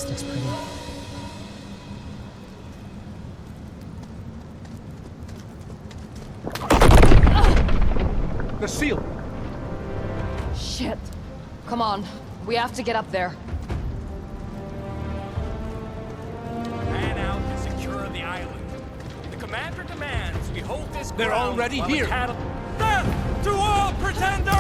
This looks pretty. The seal! Shit. Come on. We have to get up there. Man out to secure the island. The commander demands we hold this They're ground already while here. the cattle... Death to all pretenders!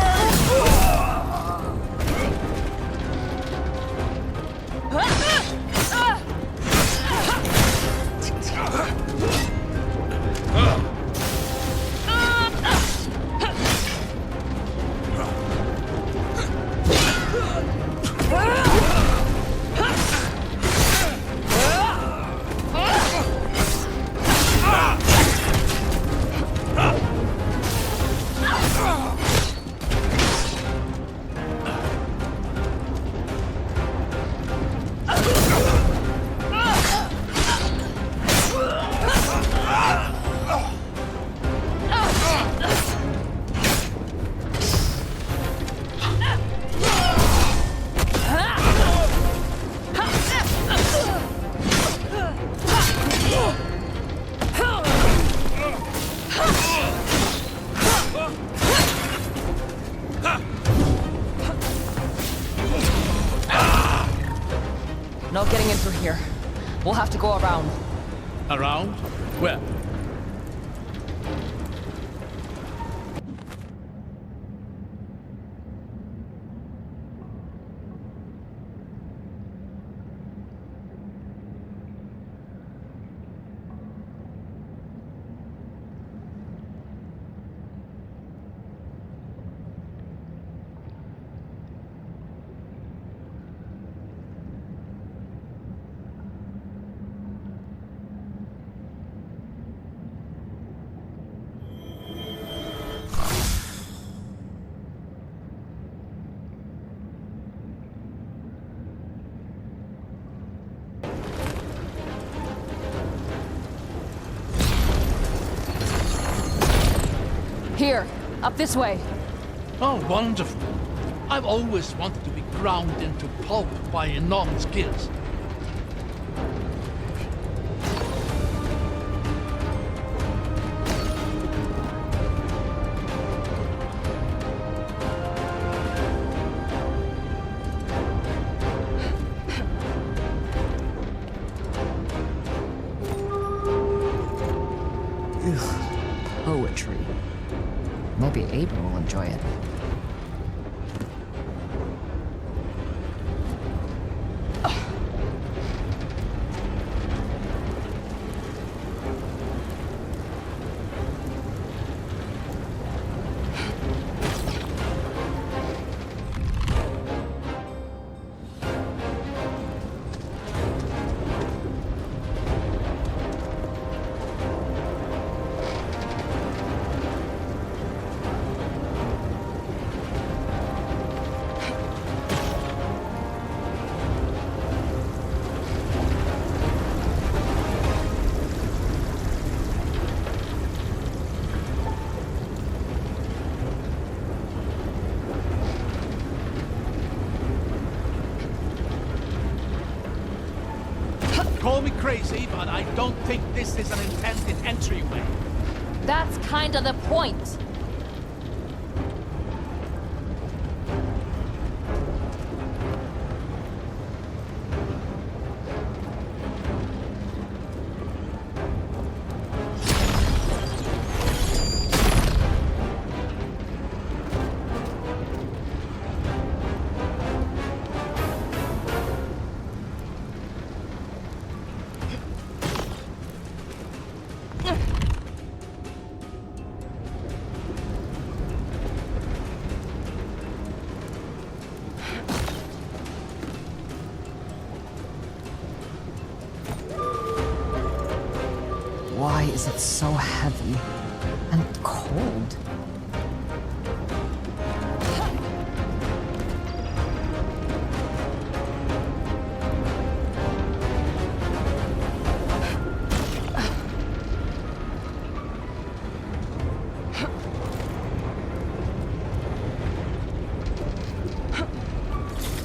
No getting in through here. We'll have to go around. Around? Where? Here. Up this way. Oh, wonderful. I've always wanted to be ground into pulp by enormous kills. Poetry. Maybe Aiden will enjoy it. Call me crazy, but I don't think this is an intended entryway. That's kinda the point. Why is it so heavy and cold?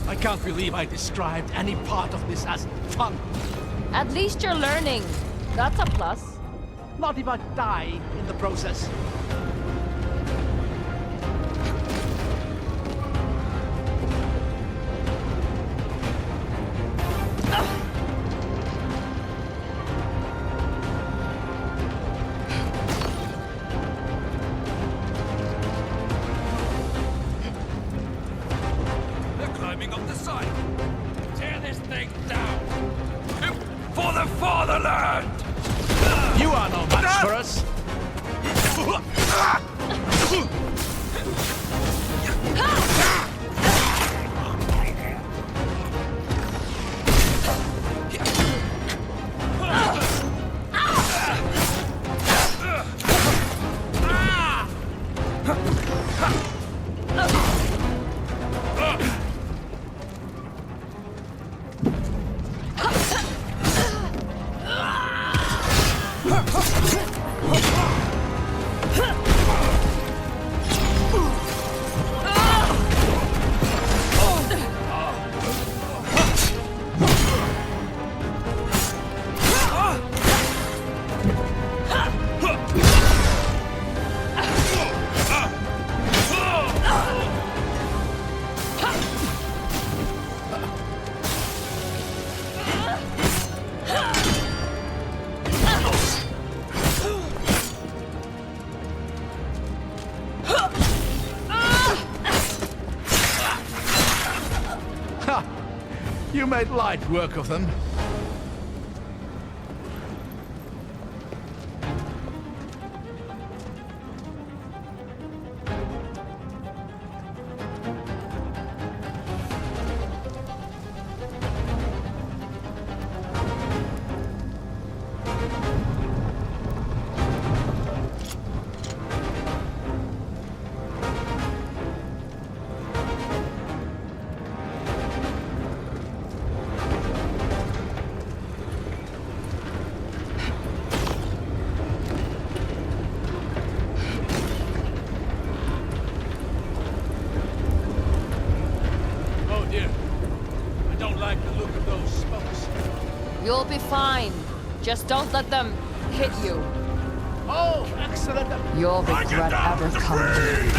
I can't believe I described any part of this as fun. At least you're learning. That's a plus. Not if I die in the process. They're climbing up the side. Tear this thing down. For the fatherland! You are no match for us. You made light work of them. Oh dear. I don't like the look of those smokes. You'll be fine. Just don't let them hit you. Oh, excellent. You'll regret ever coming here.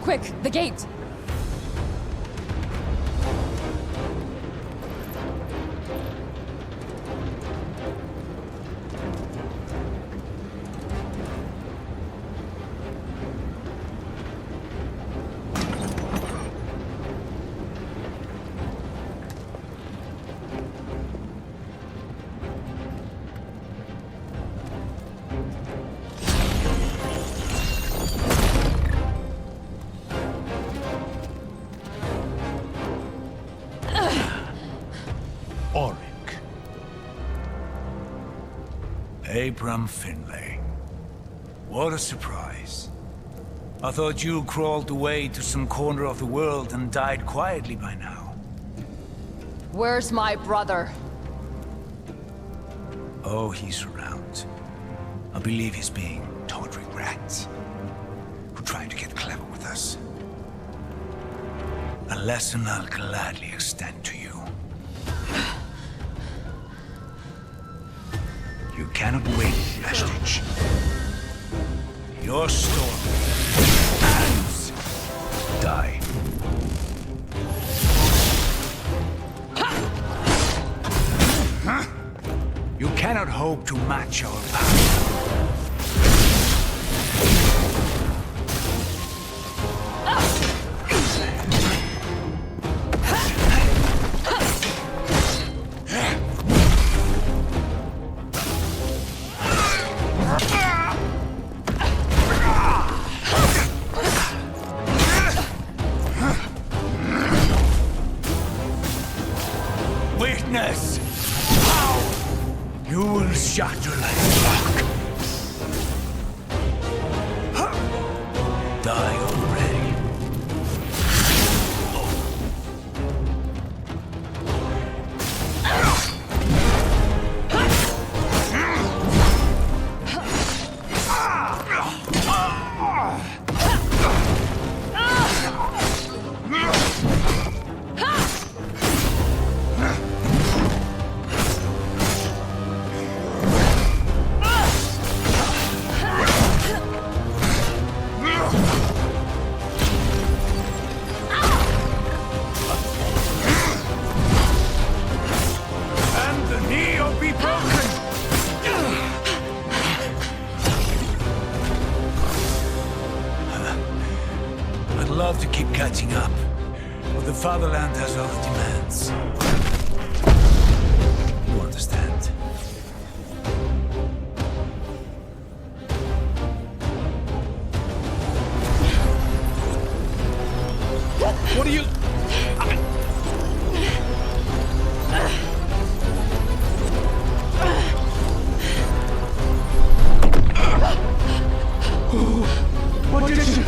Quick, the gate! Auric. Abram Finlay. What a surprise. I thought you crawled away to some corner of the world and died quietly by now. Where's my brother? Oh, he's around. I believe he's being tawdry rat who tried to get clever with us. A lesson I'll gladly extend to you. You cannot win, Vestige. Your story ends. Die. Huh? You cannot hope to match our power. Witness how you will shatter like rock. Die already. Love to keep catching up, but the fatherland has other demands. You understand? What are you... What did you...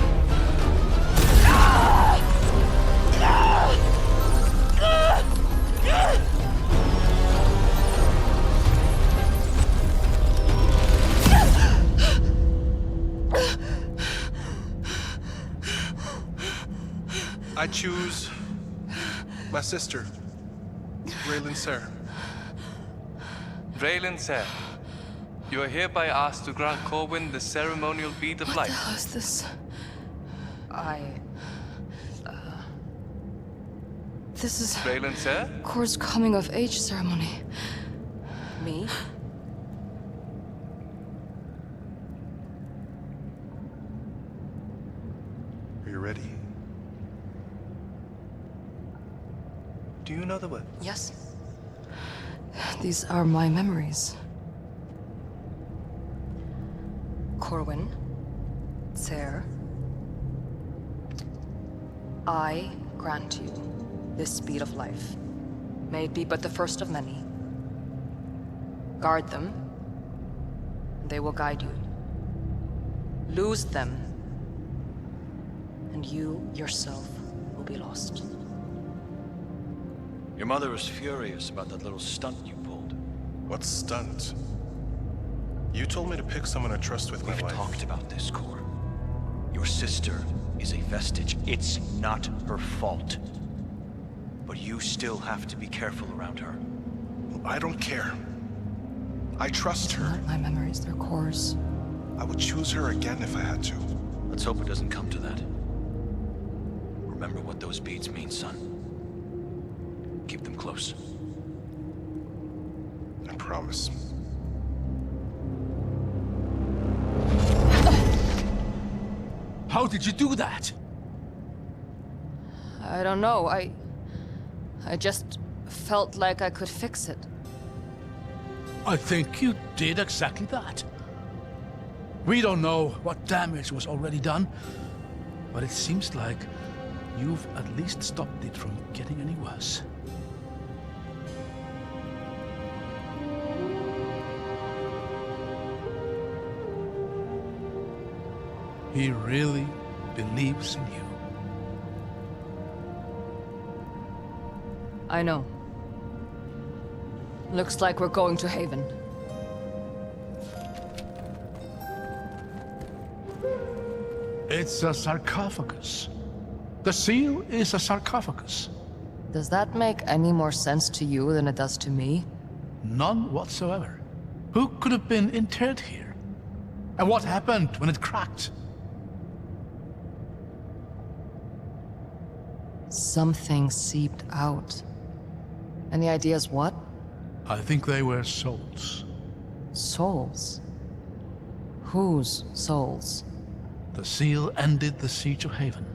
I choose my sister, Raylan Ser. Raylan Ser, you are hereby asked to grant Corwin the ceremonial bead of life. What the hell is this? This is Raylan Ser? Kor's coming of age ceremony. Me? Are you ready? Do you know the word? Yes. These are my memories. Corwin, Ser, I grant you this bead of life. May it be but the first of many. Guard them, and they will guide you. Lose them, and you yourself will be lost. Your mother was furious about that little stunt you pulled. What stunt? You told me to pick someone to trust with my We've wife. talked about this, Kor. Your sister is a vestige. It's not her fault. But you still have to be careful around her. I don't care. I trust her. Not my memories, they're Kor's. I would choose her again if I had to. Let's hope it doesn't come to that. Remember what those beads mean, son. Keep them close. I promise. How did you do that? I don't know, I just felt like I could fix it. I think you did exactly that. We don't know what damage was already done, but it seems like you've at least stopped it from getting any worse. He really believes in you. I know. Looks like we're going to Haven. It's a sarcophagus. The seal is a sarcophagus. Does that make any more sense to you than it does to me? None whatsoever. Who could have been interred here? And what happened when it cracked? Something seeped out. Any ideas what? I think they were souls. Souls? Whose souls? The seal ended the siege of Haven.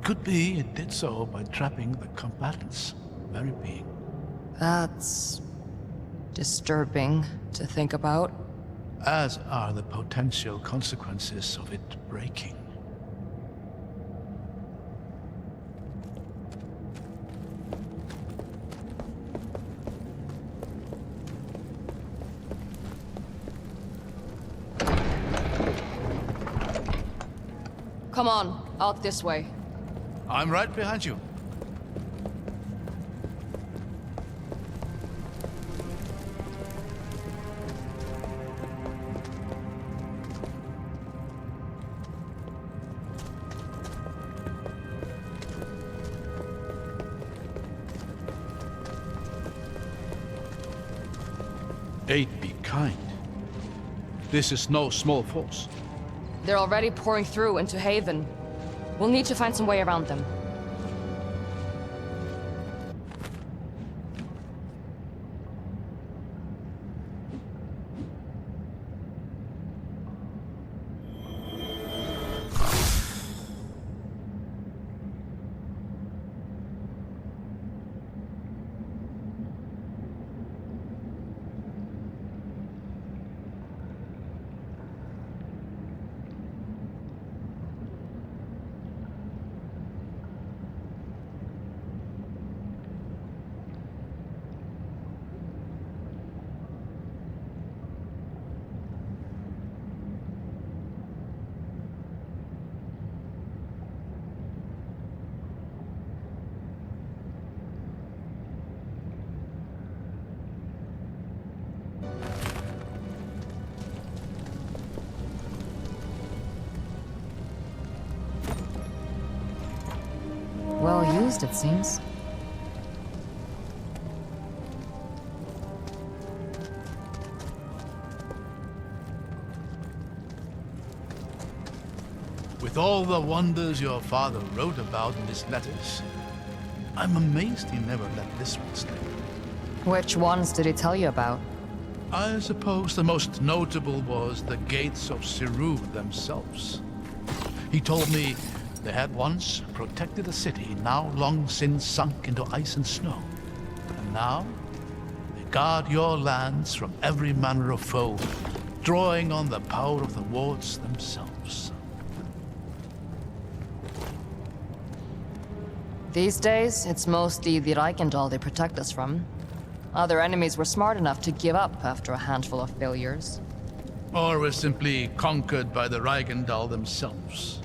Could be it did so by trapping the combatants' very being. That's disturbing to think about. As are the potential consequences of it breaking. Come on, out this way. I'm right behind you. Aid be kind. This is no small force. They're already pouring through into Haven. We'll need to find some way around them. Well used, it seems. With all the wonders your father wrote about in his letters, I'm amazed he never let this one slip. Which ones did he tell you about? I suppose the most notable was the gates of Siru themselves. He told me they had once protected a city now long since sunk into ice and snow. And now, they guard your lands from every manner of foe, drawing on the power of the wards themselves. These days, it's mostly the Reichendahl they protect us from. Other enemies were smart enough to give up after a handful of failures. Or were simply conquered by the Reichendahl themselves.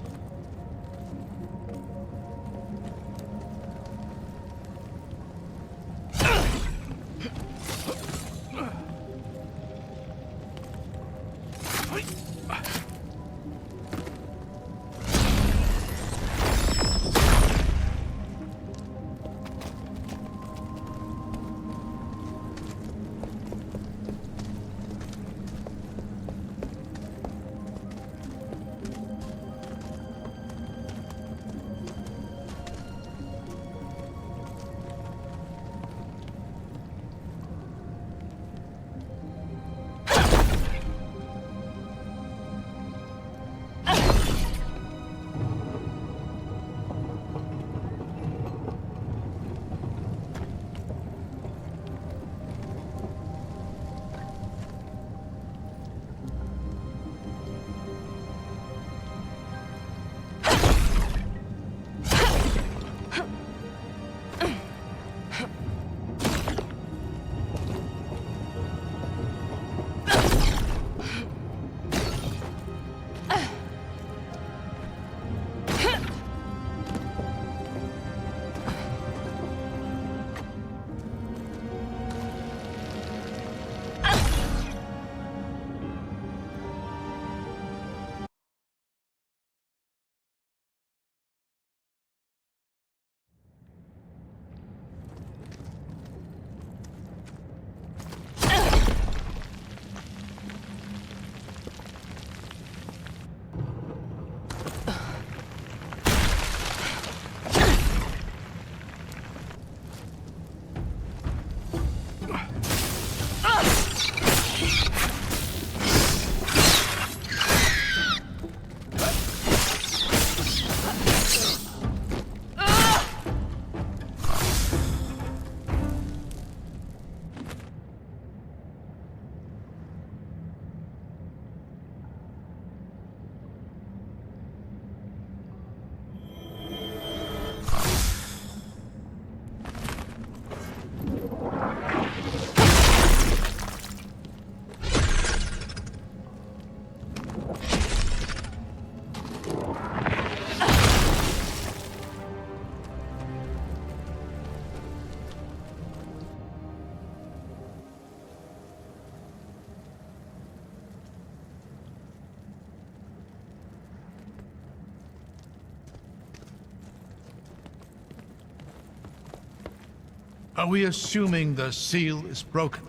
Are we assuming the seal is broken?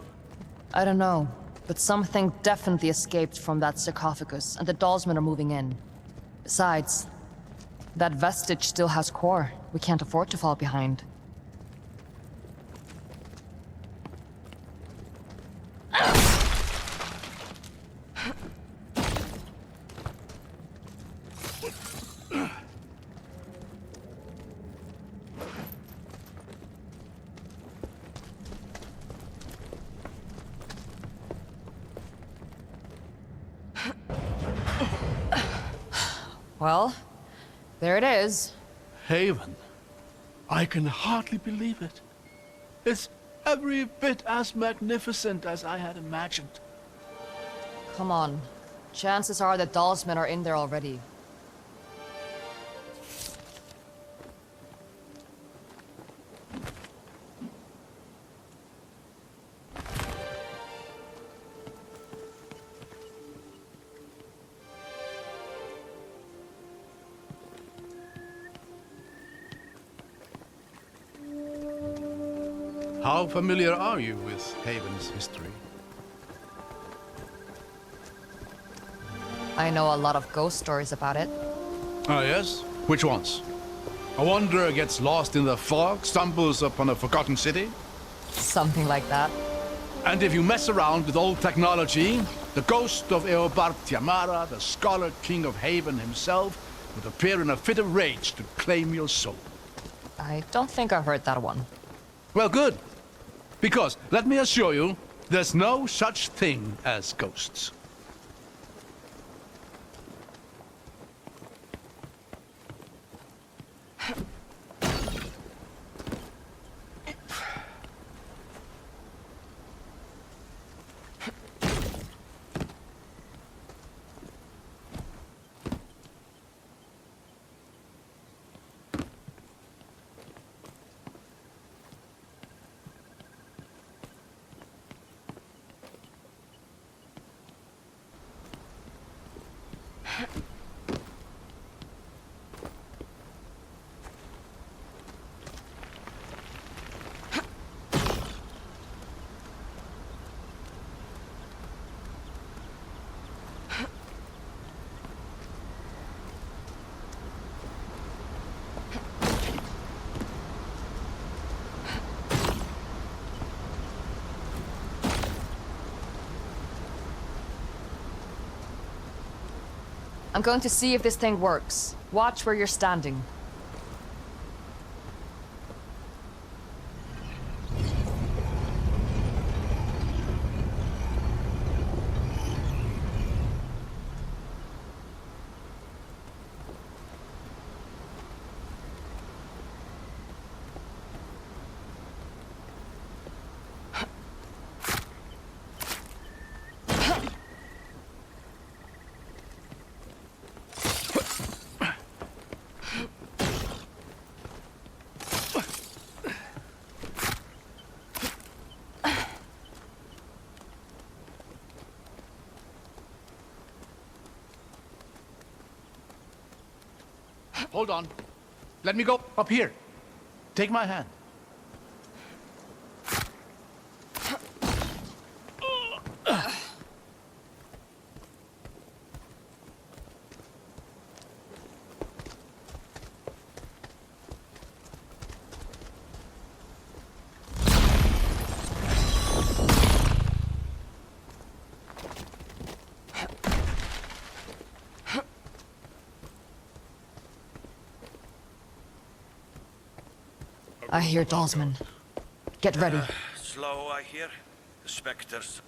I don't know, but something definitely escaped from that sarcophagus, and the Dalsmen are moving in. Besides, that vestige still has core. We can't afford to fall behind. Well, there it is. Haven. I can hardly believe it. It's every bit as magnificent as I had imagined. Come on. Chances are the Dalsmen are in there already. How familiar are you with Haven's history? I know a lot of ghost stories about it. Ah, yes? Which ones? A wanderer gets lost in the fog, stumbles upon a forgotten city? Something like that. And if you mess around with old technology, the ghost of Eobard Tiamara, the scholar king of Haven himself, would appear in a fit of rage to claim your soul. I don't think I heard that one. Well, good. Because, let me assure you, there's no such thing as ghosts. I'm going to see if this thing works. Watch where you're standing. Hold on. Let me go up here. Take my hand. I hear Dalsmen. Get ready. Slow, I hear. The specters.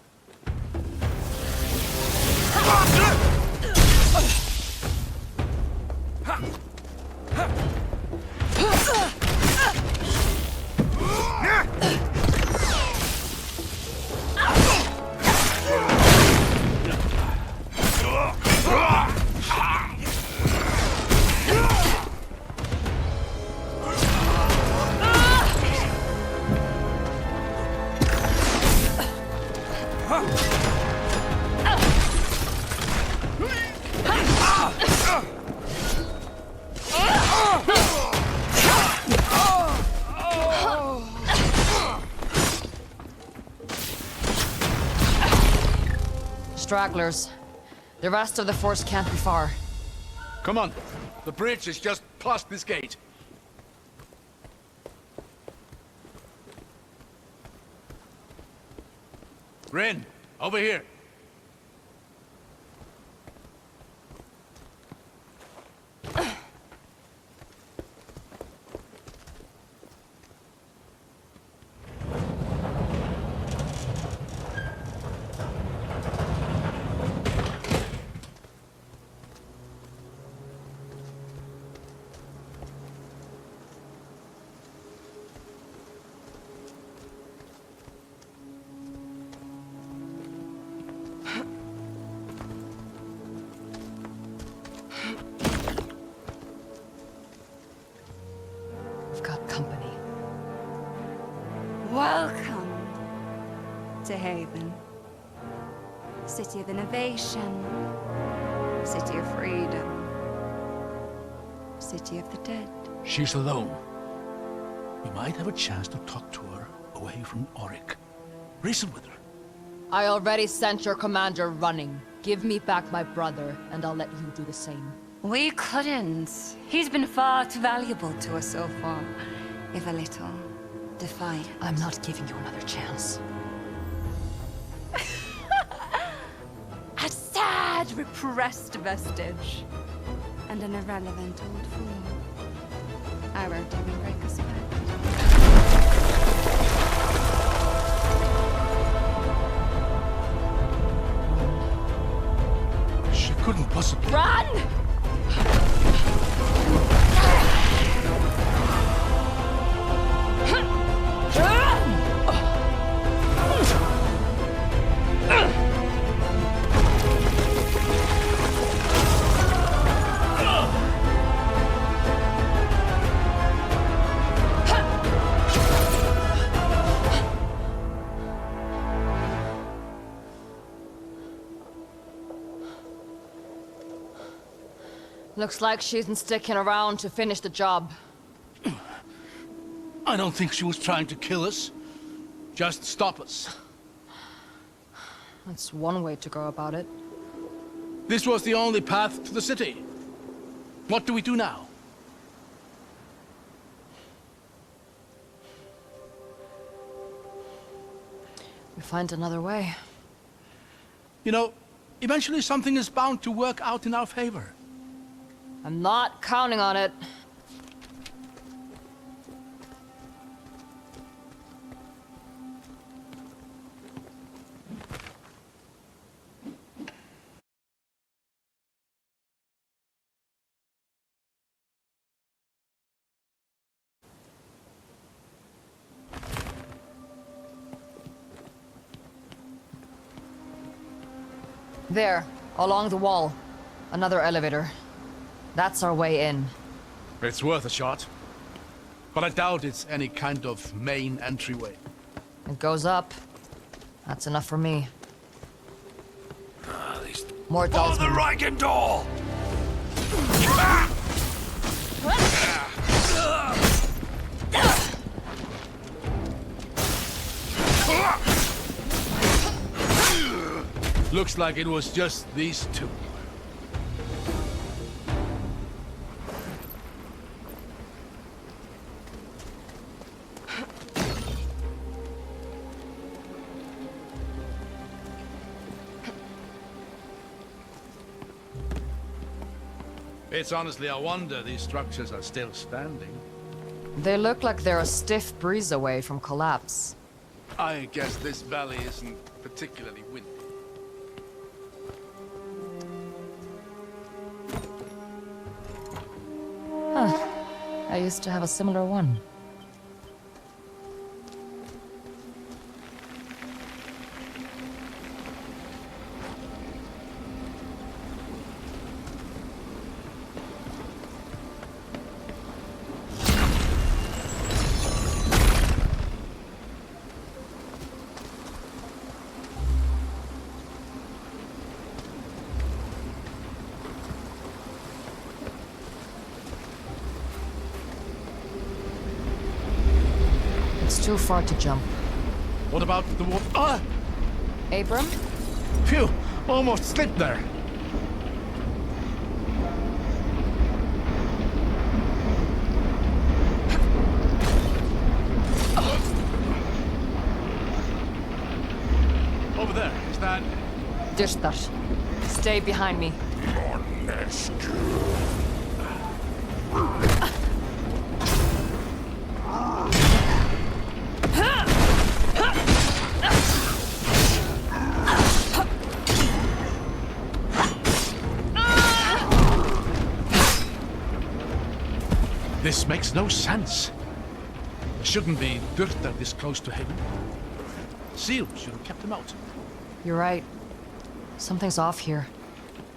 stragglers. The rest of the force can't be far. Come on. The bridge is just past this gate. Rin, over here. We've got company. Welcome to Haven. City of innovation. City of freedom. City of the dead. She's alone. We might have a chance to talk to her away from Auric. Reason with her. I already sent your commander running. Give me back my brother, and I'll let you do the same. We couldn't. He's been far too valuable to us so far. If a little defiant. I'm not giving you another chance. A sad, repressed vestige. And an irrelevant old fool. I won't even break a sweat. She couldn't possibly... Run! Looks like she isn't sticking around to finish the job. I don't think she was trying to kill us. Just stop us. That's one way to go about it. This was the only path to the city. What do we do now? We find another way. You know, eventually something is bound to work out in our favor. I'm not counting on it. There, along the wall. Another elevator. That's our way in. It's worth a shot. But I doubt it's any kind of main entryway. It goes up. That's enough for me. More For dolls. the Reichendor! Looks like it was just these two. It's honestly a wonder these structures are still standing. They look like they're a stiff breeze away from collapse. I guess this valley isn't particularly windy. I used to have a similar one. It's too far to jump. What about the wall? Ah! Abram? Phew! Almost slipped there. Over there, is that... Dyrstar, stay behind me. This makes no sense. Shouldn't be Dyrstar this close to Haven. Seal should have kept him out. You're right. Something's off here.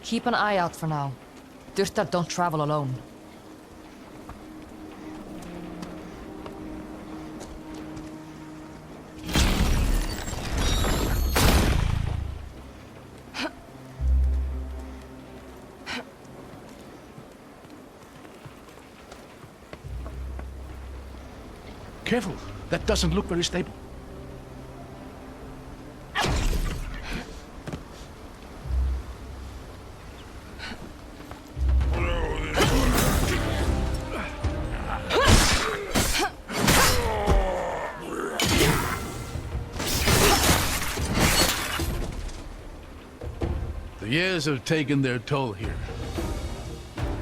Keep an eye out for now. Dyrstar don't travel alone. Careful, that doesn't look very stable. The years have taken their toll here.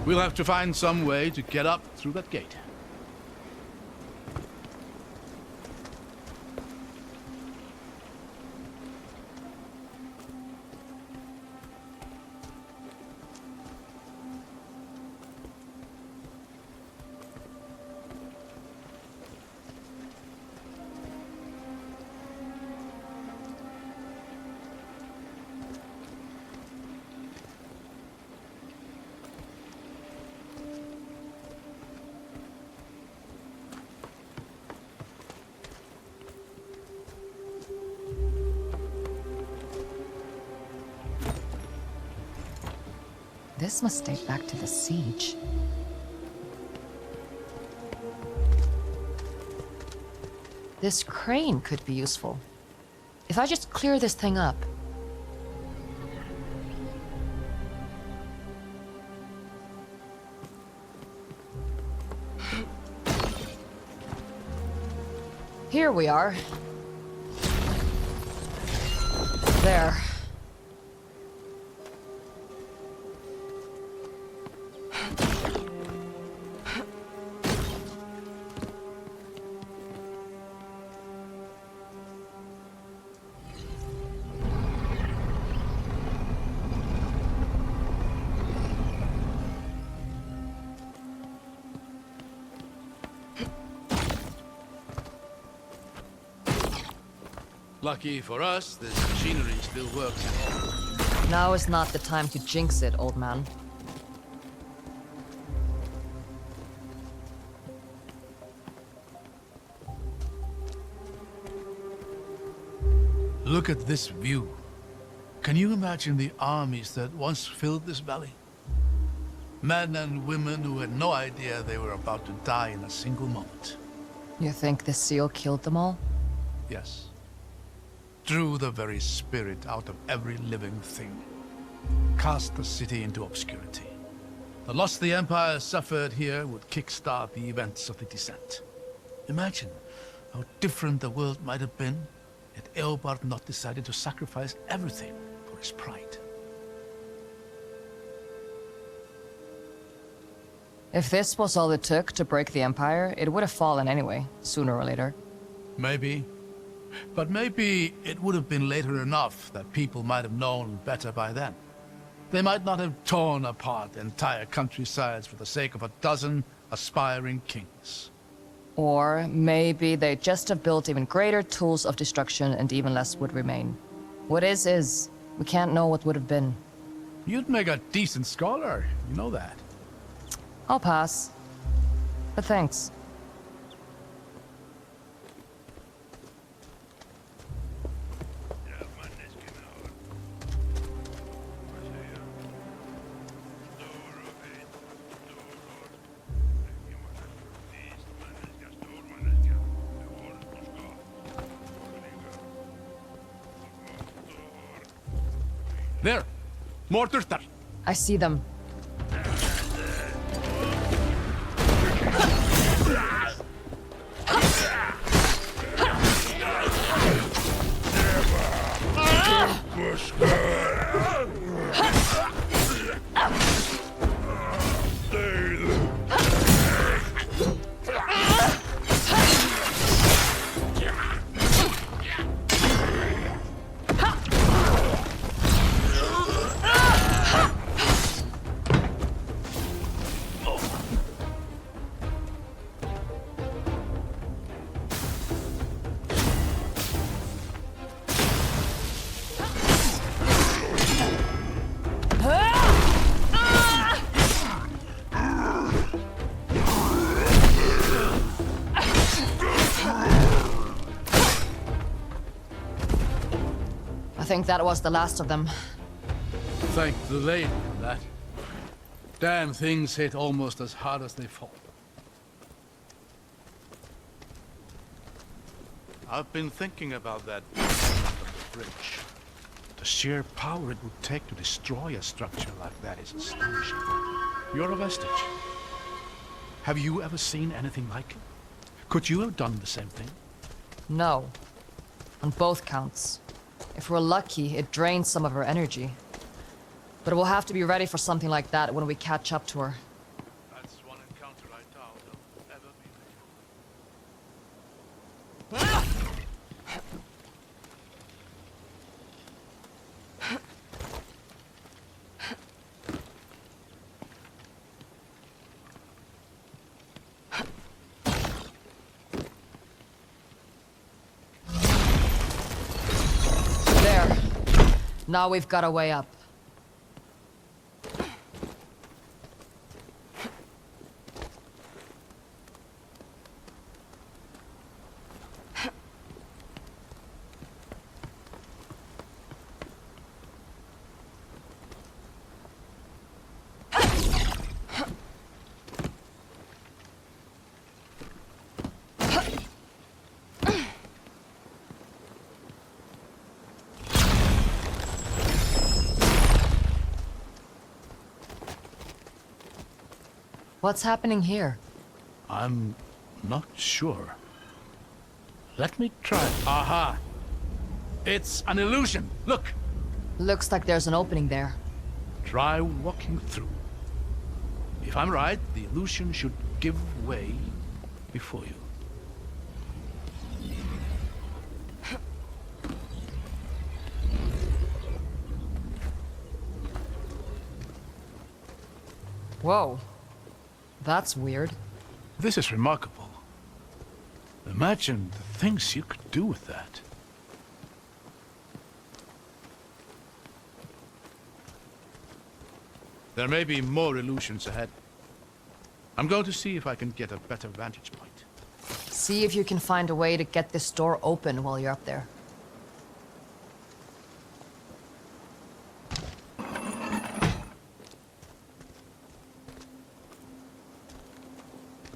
We'll have to find some way to get up through that gate. This must date back to the siege. This crane could be useful. If I just clear this thing up. Here we are. There. Lucky for us, this machinery still works. Now is not the time to jinx it, old man. Look at this view. Can you imagine the armies that once filled this valley? Men and women who had no idea they were about to die in a single moment. You think the seal killed them all? Yes. Drew the very spirit out of every living thing. Cast the city into obscurity. The loss the Empire suffered here would kickstart the events of the descent. Imagine how different the world might have been had Eobard not decided to sacrifice everything for his pride. If this was all it took to break the Empire, it would have fallen anyway, sooner or later. Maybe. But maybe it would have been later enough that people might have known better by then. They might not have torn apart entire countrysides for the sake of a dozen aspiring kings. Or maybe they just have built even greater tools of destruction and even less would remain. What is. We can't know what would have been. You'd make a decent scholar, you know that. I'll pass. But thanks. There! More Turtar! I see them. I think that was the last of them. Thank the lady for that. Damn things hit almost as hard as they fall. I've been thinking about that bridge. The sheer power it would take to destroy a structure like that is astonishing. You're a vestige. Have you ever seen anything like it? Could you have done the same thing? No. On both counts. If we're lucky, it drains some of her energy. But we'll have to be ready for something like that when we catch up to her. That's one encounter I doubt I'll ever be There. Now we've got a way up. What's happening here? I'm not sure. Let me try. Aha! It's an illusion. Look! Looks like there's an opening there. Try walking through. If I'm right, the illusion should give way before you. Whoa. That's weird. This is remarkable. Imagine the things you could do with that. There may be more illusions ahead. I'm going to see if I can get a better vantage point. See if you can find a way to get this door open while you're up there.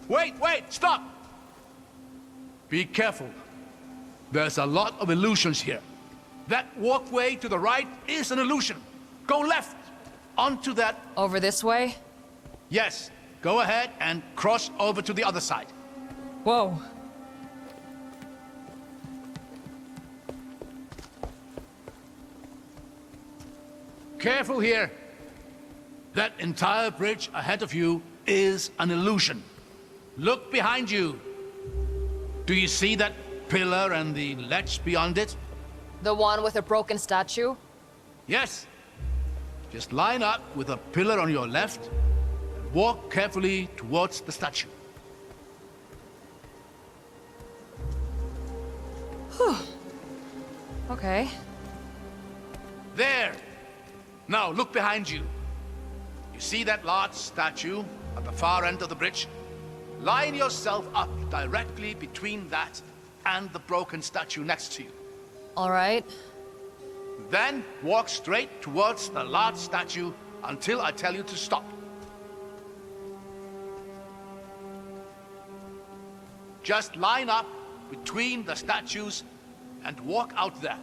Wait, stop! Be careful. There's a lot of illusions here. That walkway to the right is an illusion. Go left, onto that. Over this way? Yes, go ahead and cross over to the other side. Whoa. Careful here. That entire bridge ahead of you is an illusion. Look behind you. Do you see that pillar and the ledge beyond it? The one with a broken statue? Yes. Just line up with a pillar on your left and walk carefully towards the statue. Okay. There! Now look behind you. You see that large statue at the far end of the bridge? Line yourself up directly between that and the broken statue next to you. All right. Then walk straight towards the large statue until I tell you to stop. Just line up between the statues and walk out there.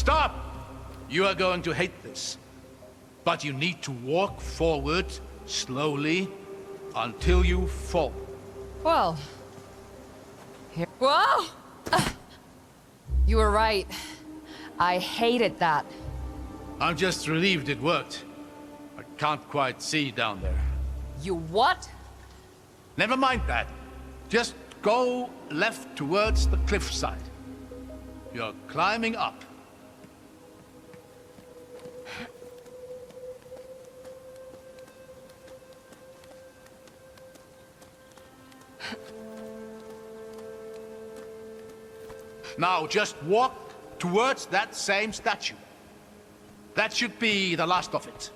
Stop! You are going to hate this. But you need to walk forward slowly until you fall. Well. Here. Whoa! You were right. I hated that. I'm just relieved it worked. I can't quite see down there. You what? Never mind that. Just go left towards the cliffside. You're climbing up. Now just walk towards that same statue. That should be the last of it.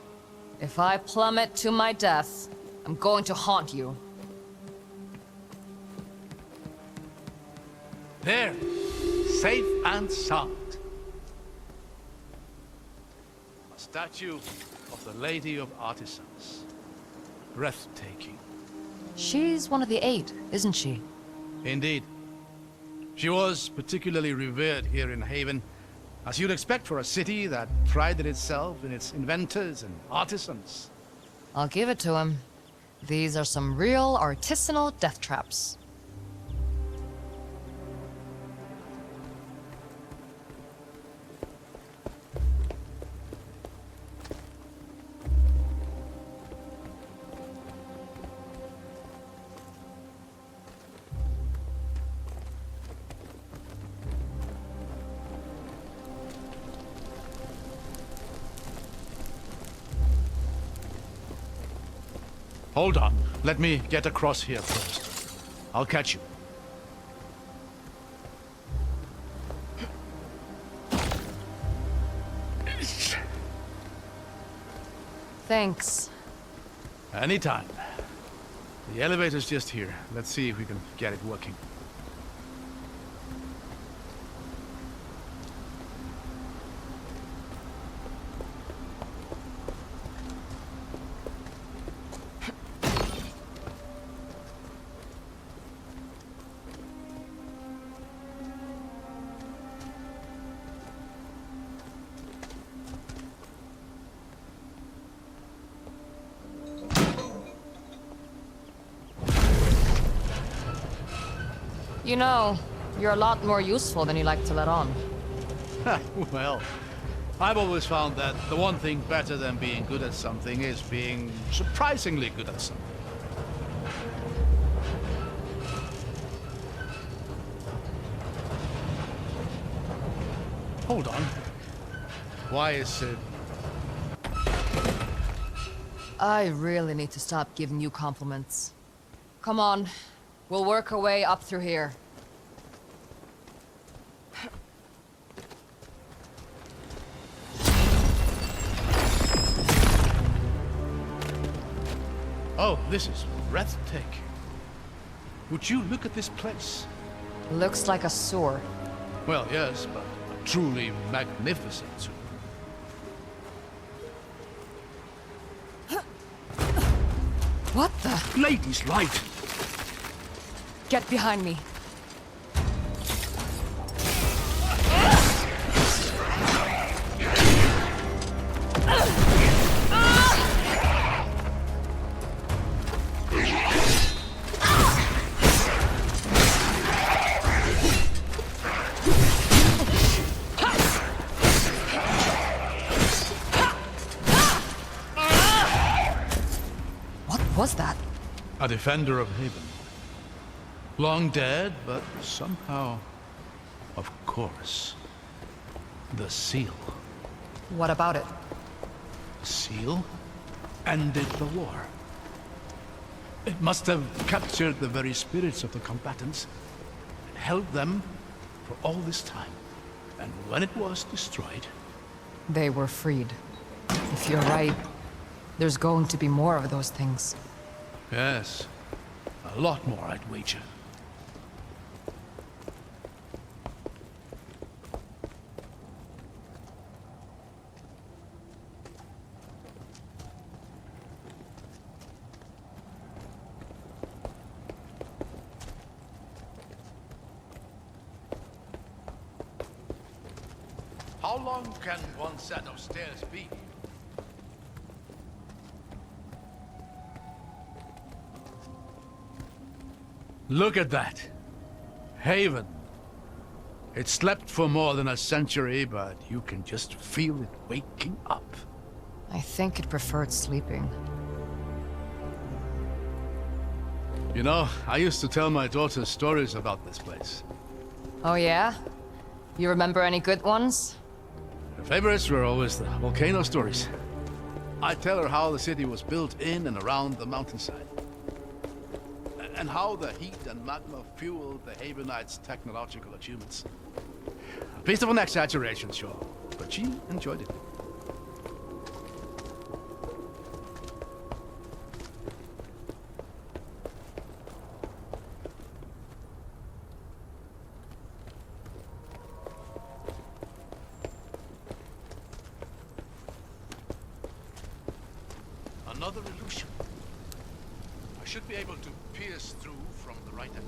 If I plummet to my death, I'm going to haunt you. There. Safe and sound. A statue of the Lady of Artisans. Breathtaking. She's one of the 8, isn't she? Indeed. She was particularly revered here in Haven, as you'd expect for a city that prided itself in its inventors and artisans. I'll give it to him. These are some real artisanal death traps. Hold on. Let me get across here first. I'll catch you. Thanks. Anytime. The elevator's just here. Let's see if we can get it working. You know, you're a lot more useful than you like to let on. Well, I've always found that the one thing better than being good at something is being surprisingly good at something. Hold on. Why is it... I really need to stop giving you compliments. Come on, we'll work our way up through here. Oh, this is breathtaking. Would you look at this place? Looks like a sewer. Well, yes, but a truly magnificent sewer. What the? Lady's light! Get behind me. What was that? A defender of Haven. Long dead, but somehow, of course, the seal. What about it? The seal ended the war. It must have captured the very spirits of the combatants and held them for all this time. And when it was destroyed... They were freed. If you're right, there's going to be more of those things. Yes, a lot more, I'd wager. How long can one set of stairs be? Look at that. Haven. It slept for more than a century, but you can just feel it waking up. I think it preferred sleeping. You know, I used to tell my daughter stories about this place. Oh yeah? You remember any good ones? Her favorites were always the volcano stories. I tell her how the city was built in and around the mountainside. And how the heat and magma fueled the Havenites' technological achievements. A bit of an exaggeration, sure, but she enjoyed it. Another illusion. I should be able to pierce through from the right end.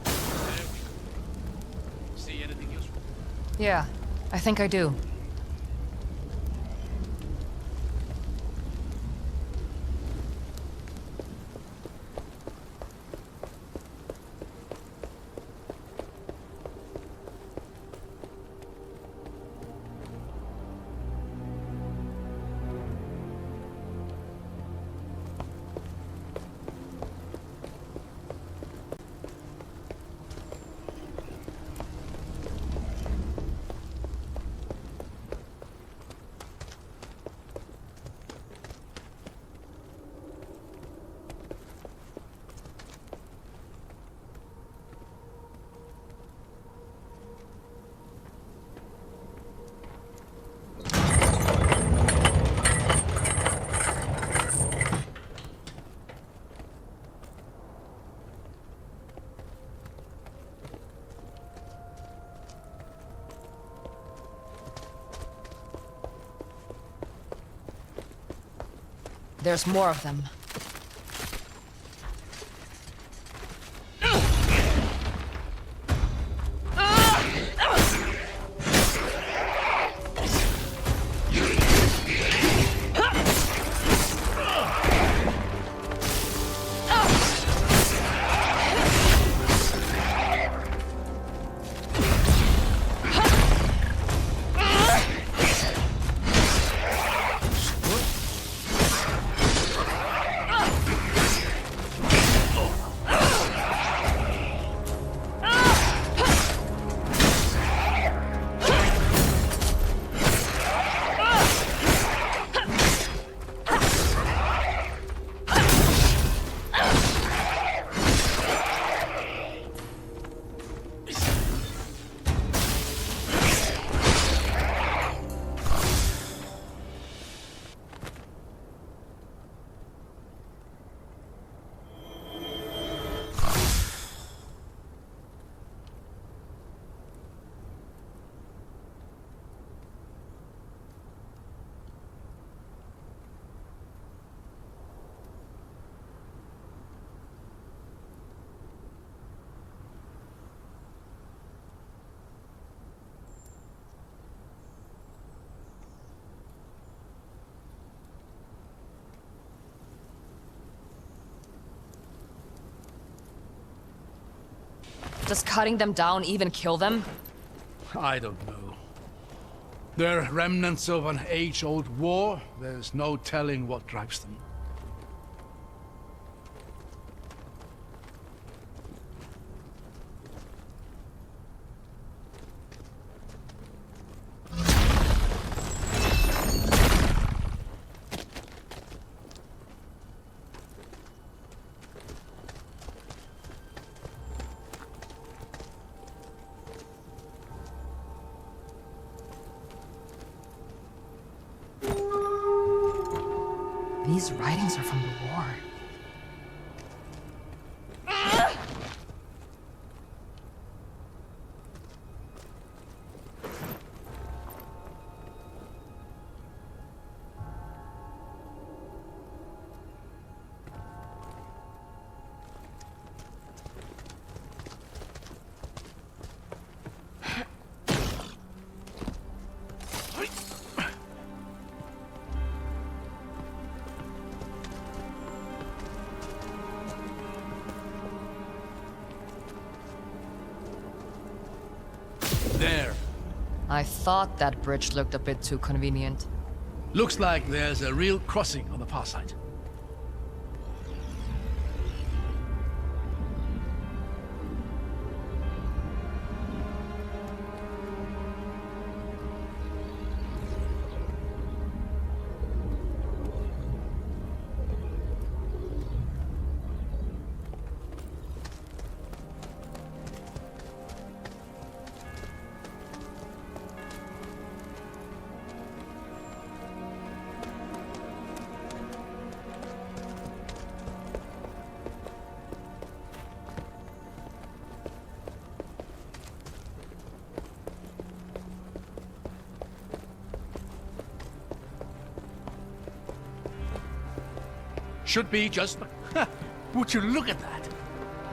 There we go. See anything useful? Yeah, I think I do. There's more of them. Does cutting them down even kill them? I don't know. They're remnants of an age-old war. There's no telling what drives them. These writings are from the war. I thought that bridge looked a bit too convenient. Looks like there's a real crossing on the far side. Should be just... Would you look at that?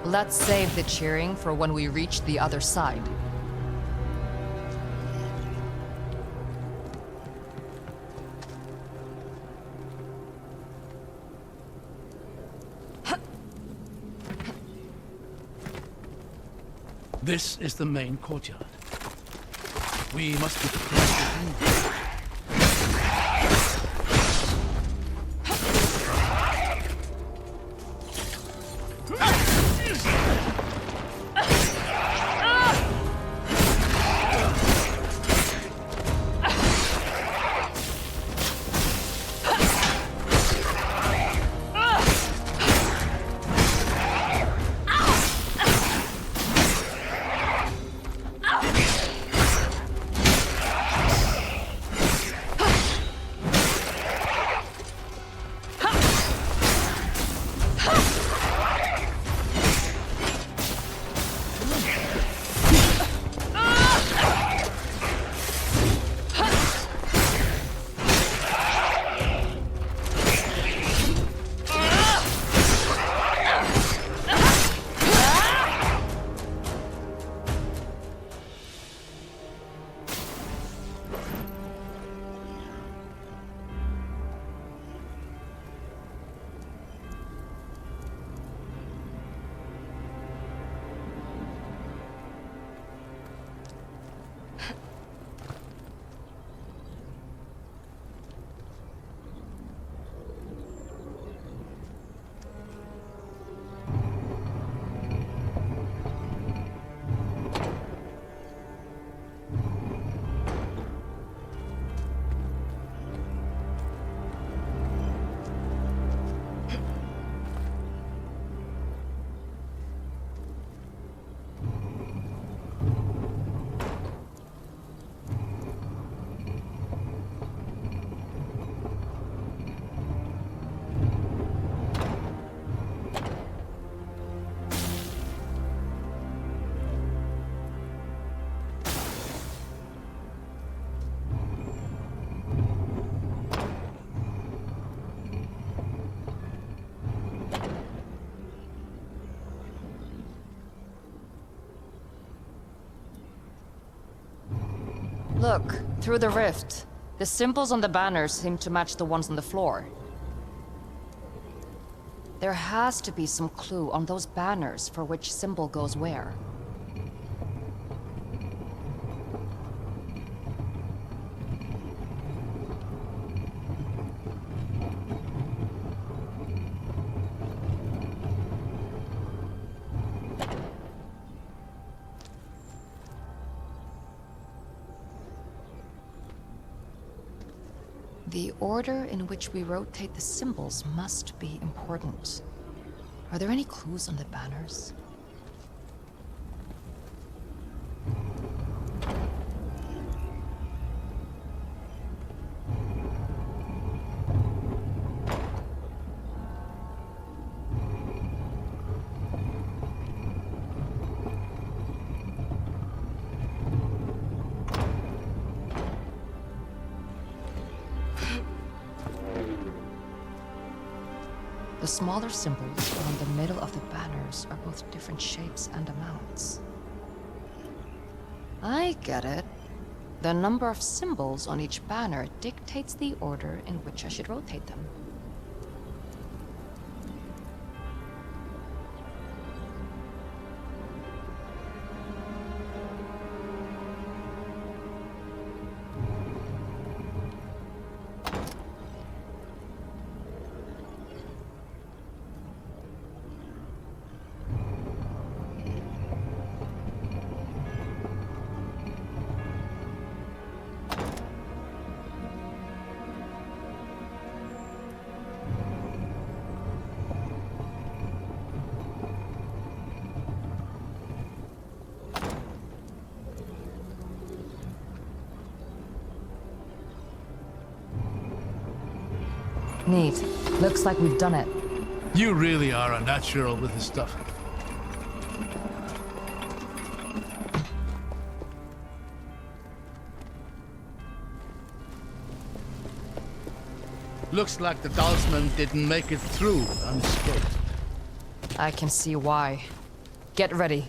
Let's save the cheering for when we reach the other side. This is the main courtyard. We must be prepared. Look, through the rift. The symbols on the banners seem to match the ones on the floor. There has to be some clue on those banners for which symbol goes where. The order in which we rotate the symbols must be important. Are there any clues on the banners? The smaller symbols around the middle of the banners are both different shapes and amounts. I get it. The number of symbols on each banner dictates the order in which I should rotate them. Neat. Looks like we've done it. You really are a natural with this stuff. Looks like the Dalsman didn't make it through unscathed. I can see why. Get ready.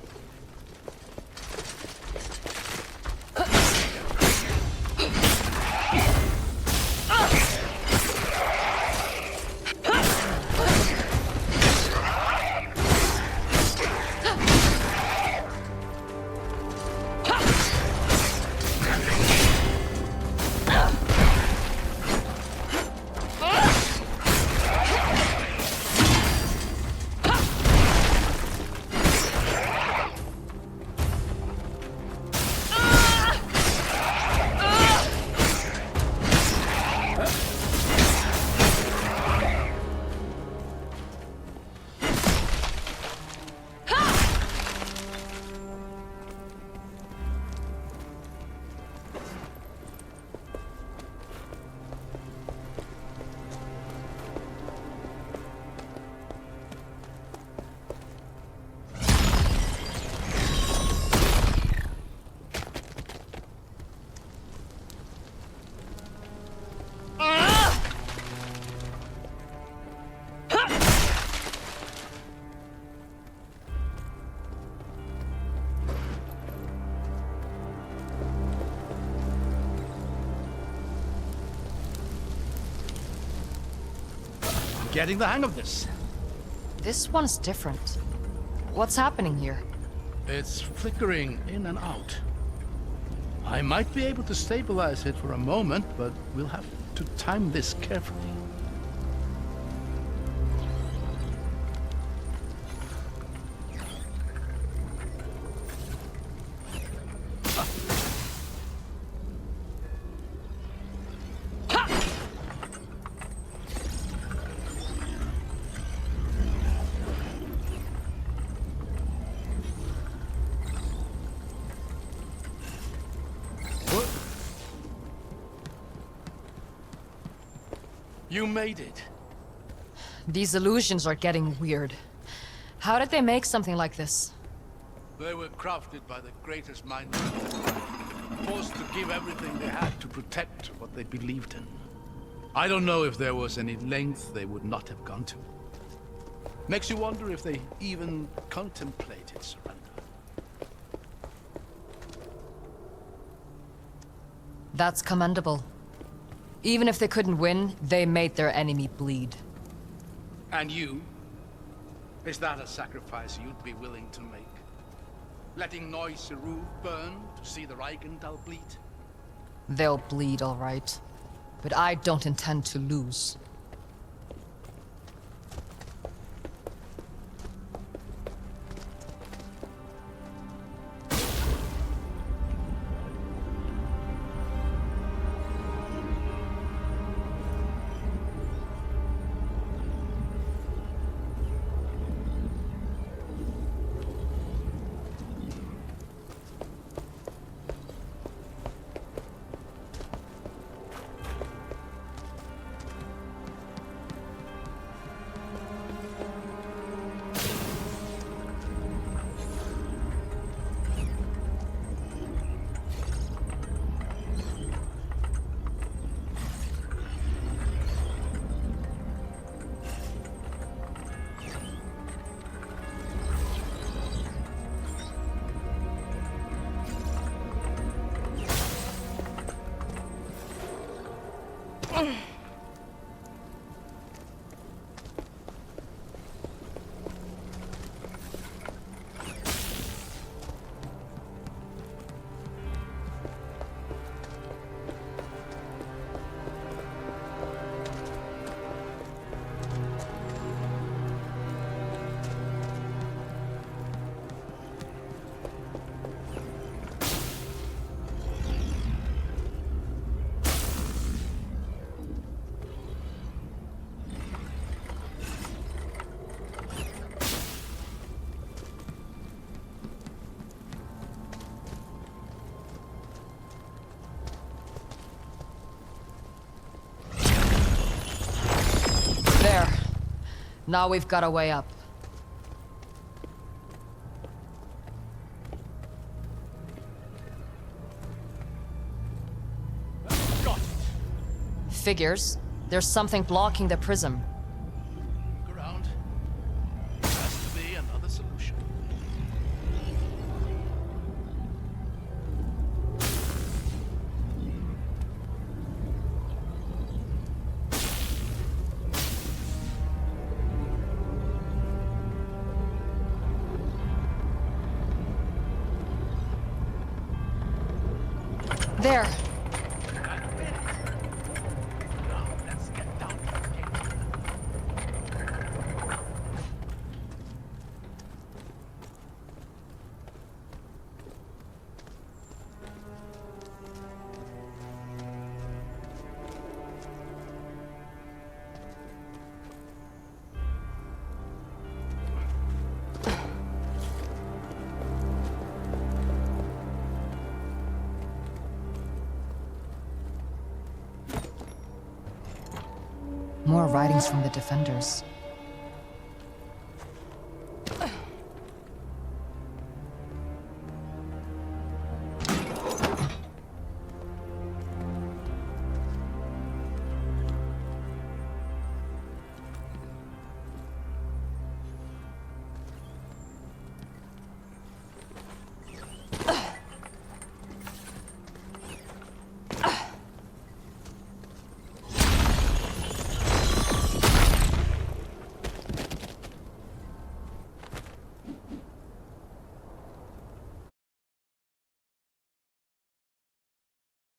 Getting the hang of this. This one's different. What's happening here? It's flickering in and out. I might be able to stabilize it for a moment, but we'll have to time this carefully. You made it. These illusions are getting weird. How did they make something like this? They were crafted by the greatest minds, forced to give everything they had to protect what they believed in. I don't know if there was any length they would not have gone to. Makes you wonder if they even contemplated surrender. That's commendable. Even if they couldn't win, they made their enemy bleed. And you? Is that a sacrifice you'd be willing to make? Letting Noise Seru burn to see the Reichenthal bleed? They'll bleed, all right. But I don't intend to lose. Now we've got a way up. Figures. There's something blocking the prism. Look around. There has to be another solution. There. More writings from the defenders.